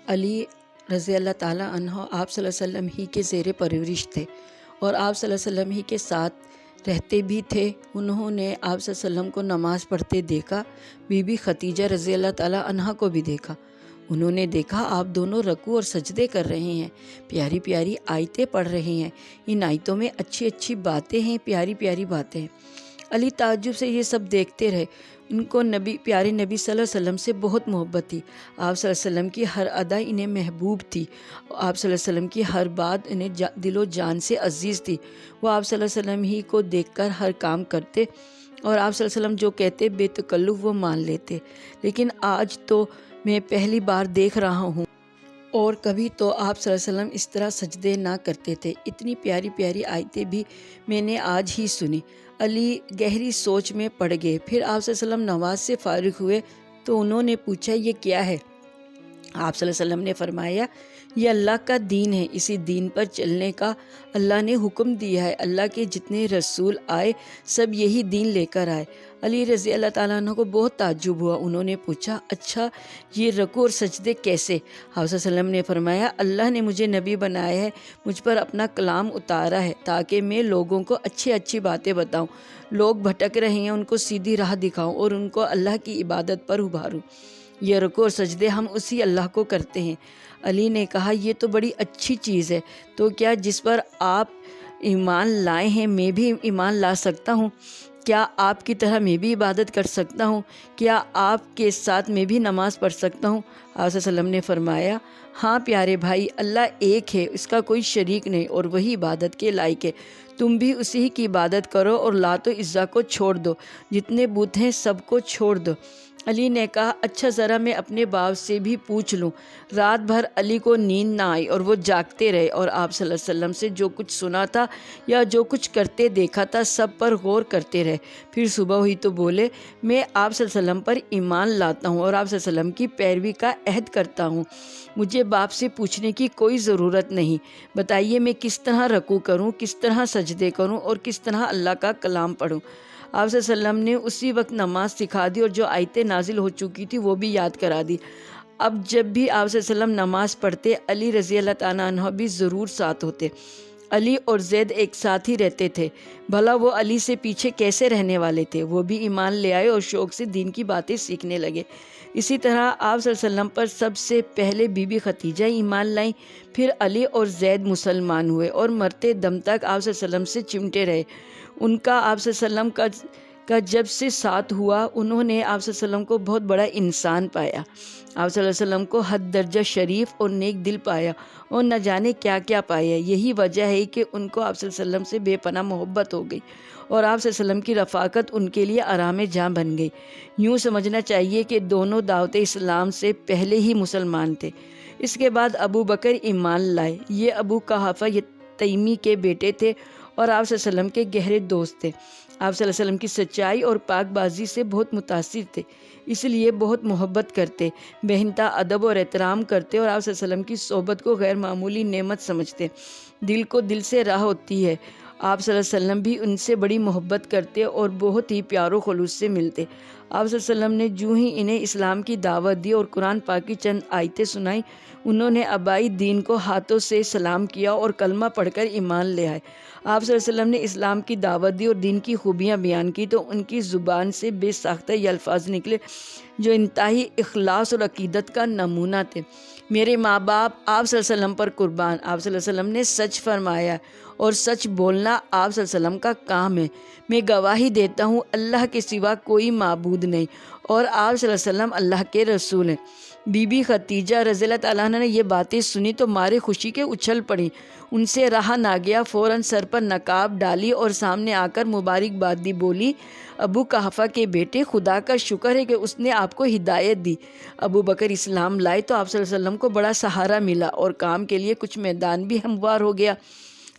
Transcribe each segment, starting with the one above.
علی رضی اللہ تعالیٰ عنہ آپ صلی اللہ علیہ وسلم ہی کے زیر پرورش تھے اور آپ صلی اللہ علیہ وسلم ہی کے ساتھ رہتے بھی تھے۔ انہوں نے آپ صلی اللہ علیہ وسلم کو نماز پڑھتے دیکھا، بی بی خدیجہ رضی اللہ تعالیٰ عنہ کو بھی دیکھا۔ انہوں نے دیکھا آپ دونوں رکوع اور سجدے کر رہے ہیں، پیاری پیاری آیتیں پڑھ رہے ہیں، ان آیتوں میں اچھی اچھی باتیں ہیں، پیاری پیاری باتیں ہیں۔ علی تعجب سے یہ سب دیکھتے رہے۔ ان کو پیارے نبی صلی اللہ علیہ وسلم سے بہت محبت تھی۔ آپ صلی اللہ علیہ وسلم کی ہر ادا انہیں محبوب تھی۔ آپ صلی اللہ علیہ وسلم کی ہر بات انہیں دل و جان سے عزیز تھی۔ وہ آپ صلی اللہ علیہ وسلم ہی کو دیکھ کر ہر کام کرتے اور آپ صلی اللہ علیہ وسلم جو کہتے بے تکلف وہ مان لیتے۔ لیکن آج تو میں پہلی بار دیکھ رہا ہوں، اور کبھی تو آپ صلی اللہ علیہ وسلم اس طرح سجدے نہ کرتے تھے۔ اتنی پیاری پیاری آیتیں بھی میں نے آج ہی سنی۔ علی گہری سوچ میں پڑ گئے۔ پھر آپ صلی اللہ علیہ وسلم نماز سے فارغ ہوئے تو انہوں نے پوچھا یہ کیا ہے؟ آپ صلی اللہ علیہ وسلم نے فرمایا یہ اللہ کا دین ہے، اسی دین پر چلنے کا اللہ نے حکم دیا ہے۔ اللہ کے جتنے رسول آئے سب یہی دین لے کر آئے۔ علی رضی اللہ تعالیٰ عنہ کو بہت تعجب ہوا۔ انہوں نے پوچھا اچھا یہ رکوع اور سجدے کیسے؟ آپ صلی اللہ علیہ وسلم نے فرمایا اللہ نے مجھے نبی بنایا ہے، مجھ پر اپنا کلام اتارا ہے تاکہ میں لوگوں کو اچھی باتیں بتاؤں، لوگ بھٹک رہے ہیں ان کو سیدھی راہ دکھاؤں اور ان کو اللہ کی عبادت پر ابھاروں۔ یہ رکوع اور سجدے ہم اسی اللہ کو کرتے ہیں۔ علی نے کہا یہ تو بڑی اچھی چیز ہے، تو کیا جس پر آپ ایمان لائے ہیں میں بھی ایمان لا سکتا ہوں؟ کیا آپ کی طرح میں بھی عبادت کر سکتا ہوں؟ کیا آپ کے ساتھ میں بھی نماز پڑھ سکتا ہوں؟ آپ صلی اللہ علیہ وسلم نے فرمایا ہاں پیارے بھائی، اللہ ایک ہے، اس کا کوئی شریک نہیں اور وہی عبادت کے لائق ہے۔ تم بھی اسی کی عبادت کرو اور لات و عزا کو چھوڑ دو، جتنے بت ہیں سب کو چھوڑ دو۔ علی نے کہا اچھا ذرا میں اپنے باپ سے بھی پوچھ لوں۔ رات بھر علی کو نیند نہ آئی اور وہ جاگتے رہے اور آپ صلی اللہ علیہ وسلم سے جو کچھ سنا تھا یا جو کچھ کرتے دیکھا تھا سب پر غور کرتے رہے۔ پھر صبح ہوئی تو بولے میں آپ صلی اللہ علیہ وسلم پر ایمان لاتا ہوں اور آپ صلی اللہ علیہ وسلم کی پیروی کا عہد کرتا ہوں۔ مجھے باپ سے پوچھنے کی کوئی ضرورت نہیں، بتائیے میں کس طرح رکوع کروں، کس طرح سجدے کروں اور کس طرح اللہ کا کلام پڑھوں۔ آپ صلی اللہ علیہ وسلم نے اسی وقت نماز سکھا دی اور جو آیتیں نازل ہو چکی تھی وہ بھی یاد کرا دی۔ اب جب بھی آپ صلی اللہ علیہ وسلم نماز پڑھتے علی رضی اللہ تعالیٰ عنہ بھی ضرور ساتھ ہوتے۔ علی اور زید ایک ساتھ ہی رہتے تھے، بھلا وہ علی سے پیچھے کیسے رہنے والے تھے؟ وہ بھی ایمان لے آئے اور شوق سے دین کی باتیں سیکھنے لگے۔ اسی طرح آپ صلی اللہ علیہ وسلم پر سب سے پہلے بی بی خدیجہ ایمان لائیں، پھر علی اور زید مسلمان ہوئے اور مرتے دم تک آپ صلی اللہ علیہ وسلم سے چمٹے رہے۔ ان کا آپ صلی اللہ علیہ وسلم کا جب سے ساتھ ہوا انہوں نے آپ صلی اللہ علیہ وسلم کو بہت بڑا انسان پایا، آپ صلی اللہ علیہ وسلم کو حد درجہ شریف اور نیک دل پایا اور نہ جانے کیا کیا پایا۔ یہی وجہ ہے کہ ان کو آپ صلی اللہ علیہ وسلم سے بے پناہ محبت ہو گئی اور آپ صلی اللہ علیہ وسلم کی رفاقت ان کے لیے آرام جاں بن گئی۔ یوں سمجھنا چاہیے کہ دونوں دعوت اسلام سے پہلے ہی مسلمان تھے۔ اس کے بعد ابو بکر ایمان لائے۔ یہ ابو قحافہ تیمی کے بیٹے تھے اور آپ صلی اللہ علیہ وسلم کے گہرے دوست تھے۔ آپ صلی اللہ علیہ وسلم کی سچائی اور پاک بازی سے بہت متاثر تھے، اس لیے بہت محبت کرتے، بہنتا ادب اور احترام کرتے اور آپ صلی اللہ علیہ وسلم کی صحبت کو غیر معمولی نعمت سمجھتے۔ دل کو دل سے راہ ہوتی ہے۔ آپ صلی اللہ علیہ وسلم بھی ان سے بڑی محبت کرتے اور بہت ہی پیار و خلوص سے ملتے۔ آپ صلی اللہ علیہ وسلم نے جو ہی انہیں اسلام کی دعوت دی اور قرآن پاک کی چند آیتیں سنائیں، انہوں نے آبائی دین کو ہاتھوں سے سلام کیا اور کلمہ پڑھ کر ایمان لے آئے۔ آپ صلی اللہ علیہ وسلم نے اسلام کی دعوت دی اور دین کی خوبیاں بیان کی تو ان کی زبان سے بے ساختہ یہ الفاظ نکلے جو انتہائی اخلاص اور عقیدت کا نمونہ تھے۔ میرے ماں باپ آپ صلی اللہ علیہ وسلم پر قربان۔ آپ صلی اللہ علیہ وسلم نے سچ فرمایا اور سچ بولنا آپ صلی اللہ علیہ وسلم کا کام ہے۔ میں گواہی دیتا ہوں اللہ کے سوا کوئی معبود نہیں اور آپ صلی اللہ علیہ وسلم اللہ کے رسول ہیں۔ بی بی خدیجہ رضی اللہ تعالیٰ عنہ نے یہ باتیں سنی تو مارے خوشی کے اچھل پڑیں، ان سے رہا نہ گیا، فوراً سر پر نقاب ڈالی اور سامنے آ کر مبارکباد دی، بولی ابو قحافہ کے بیٹے خدا کا شکر ہے کہ اس نے آپ کو ہدایت دی۔ ابو بکر اسلام لائے تو آپ صلی اللہ علیہ وسلم کو بڑا سہارا ملا اور کام کے لیے کچھ میدان بھی ہموار ہو گیا۔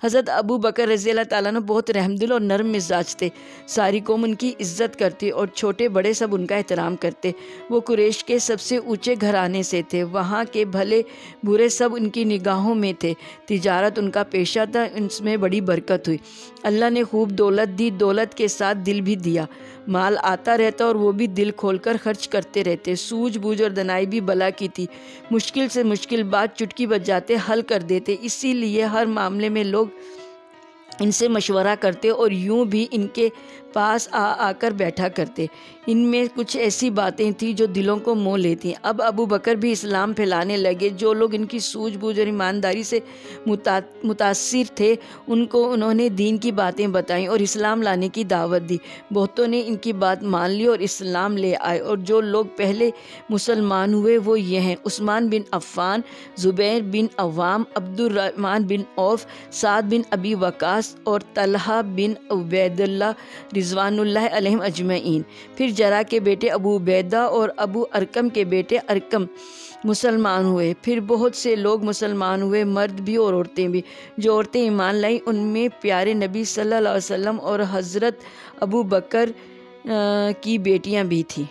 حضرت ابو بکر رضی اللہ تعالیٰ عنہ بہت رحم دل اور نرم مزاج تھے۔ ساری قوم ان کی عزت کرتی اور چھوٹے بڑے سب ان کا احترام کرتے۔ وہ قریش کے سب سے اونچے گھرانے سے تھے، وہاں کے بھلے برے سب ان کی نگاہوں میں تھے۔ تجارت ان کا پیشہ تھا، ان میں بڑی برکت ہوئی۔ اللہ نے خوب دولت دی، دولت کے ساتھ دل بھی دیا۔ مال آتا رہتا اور وہ بھی دل کھول کر خرچ کرتے رہتے۔ سوجھ بوجھ اور دنائی بھی بلا کی تھی، مشکل سے مشکل بات چٹکی بج جاتے حل کر دیتے، اسی لیے ہر معاملے میں لوگ ان سے مشورہ کرتے اور یوں بھی ان کے پاس آ کر بیٹھا کرتے۔ ان میں کچھ ایسی باتیں تھیں جو دلوں کو مو لیتی۔ اب ابو بکر بھی اسلام پھیلانے لگے۔ جو لوگ ان کی سوجھ بوجھ اور ایمانداری سے متاثر تھے ان کو انہوں نے دین کی باتیں بتائیں اور اسلام لانے کی دعوت دی۔ بہتوں نے ان کی بات مان لی اور اسلام لے آئے، اور جو لوگ پہلے مسلمان ہوئے وہ یہ ہیں: عثمان بن عفان، زبیر بن عوام، عبد الرحمن بن عوف، سعد بن ابی وقاص اور طلحہ بن عبید اللہ رضوان اللہ علیہم اجمعین۔ پھر جرح کے بیٹے ابو عبیدہ اور ابو ارقم کے بیٹے ارقم مسلمان ہوئے۔ پھر بہت سے لوگ مسلمان ہوئے، مرد بھی اور عورتیں بھی۔ جو عورتیں ایمان لائیں ان میں پیارے نبی صلی اللہ علیہ وسلم اور حضرت ابو بکر کی بیٹیاں بھی تھیں۔